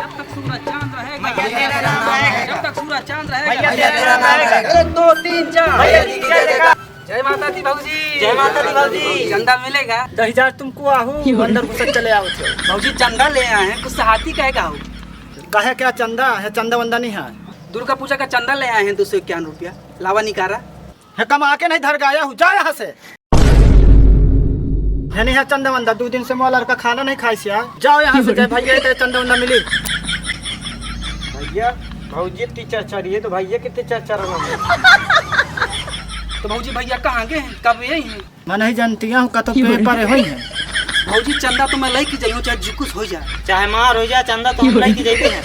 जब तक सूरज चांद रहेगा, भैया तेरा नाम रहेगा। जब तक सूरज चांद भैया रहेगा, तेरा नाम रहेगा। 1 2 3 4 भैया जी की जय जयकार। जय माता दी भाऊजी। जय माता दी भाऊजी। चंदा मिलेगा? 10,000 तुमको आहू अंदर घुसत चले आओ थे। भाऊजी चंदा ले आए हैं, कुछ हाथी कहेगा हो। कहे क्या चंदा है? चंदा वंदा नहीं है। दुर्गा पूजा का चंदा ले आए हैं 251 रुपया। लावा निकारा है कमा के नहीं धर गाया हूँ, जा यहाँ से। है नहीं है चंदा वंदा, 2 दिन से मोलर का खाना नहीं खाई सिया। जाओ यहाँ से। जय भैया तेरे चंदा वंदा मिली। भैया भौजी टीचर चढ़िए तो भैया कितने चर्चा रहा। तो भाऊजी भैया कहाँ गए हैं? कब यही हैं? मैं नहीं जानती हूँ का तो पेपर हुई है। भाऊजी चंदा तो मैं लई की जाऊँ, चाहे जुकुस हो जाए। चाहे मार हो जाए चंदा तो हम नहीं की देते हैं।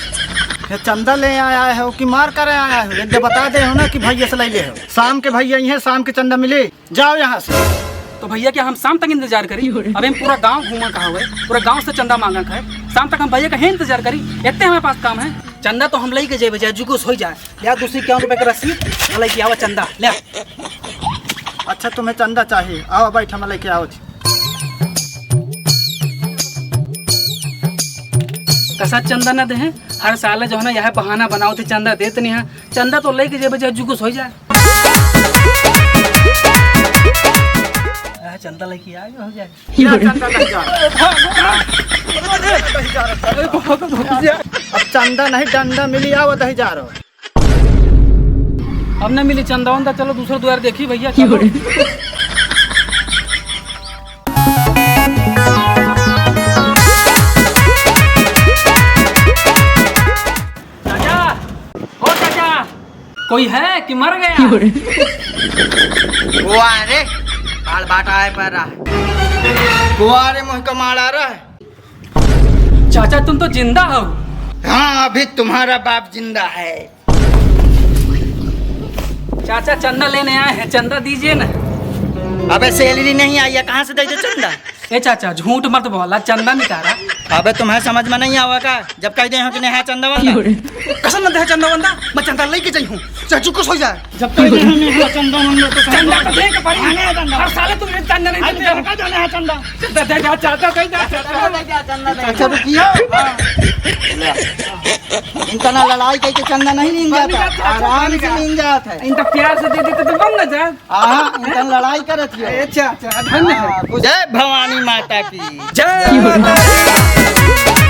ये चंदा ले आया है कि मार कर आया है? एक बता दे हो ना कि भैया से ले ले हो। शाम के भैया यही है, शाम के चंदा मिले। जाओ यहाँ से। तो भैया क्या हम शाम तक इंतजार करी? अभी हम पूरा गांव घूमा कहा हुआ है, पूरा गांव से चंदा मांगा है। शाम तक हम भैया का है इंतजार करी? इतने हमारे पास काम है। चंदा तो हम लई के जाए बजाय जुकुस हो जाए। लिया 251 रुपये का रसीद, लेके आवा चंदा लिया। अच्छा तुम्हें चंदा चाहिए, आओ बैठ हम लेके आओ। कसा चंदा न दे हैं? हर साल जो है ना यह बहाना बनाओ थे चंदा देते नहीं है। चंदा तो लेके जाए बजाय जुकुस हो जाए। चंदा लेके आए हो जाए। अब चंदा नहीं डंडा मिली, आओ दही जा रहा। अब न मिली चंदा वंदा, चलो दूसरा द्वार देखी भैया। चलो चाचा, ओ चाचा, कोई है कि मर गया? रे बाल बाटा है पर रहा है। कुआरे मुँह का मारा रहा है। चाचा तुम तो जिंदा हो। हाँ अभी तुम्हारा बाप जिंदा है। चाचा चंदा लेने आए हैं, चंदा दीजिए ना। अबे सैलरी नहीं आई है, कहाँ से दे दे चंदा? ए चाचा झूठ मत बोला, चंदा निकाला। अबे तुम्हें समझ में नहीं आवा का? जब कह दे हो कि नहीं है चंदा वंदा। कसम न दे चंदा वंदा, मैं चंदा लेके जाई हूं, चाहे जो कुछ हो जाए। जब कह दे नहीं है चंदा वंदा तो चंदा तो देके पड़ी है। हर साल तुम चंदा नहीं देते हो। का जाने है चंदा। चंदा दे जा चाचा, दे जा चाचा। अच्छा रुकिए। इनका ना लड़ाई करके चंदा नहीं लीन जाता, आराम से लीन जाता है। इनका प्यार से दे देते तो बन न जाए। हाँ इनका लड़ाई करत है। अच्छा अच्छा धन्यवाद। जय भवानी माता की जय माता दी।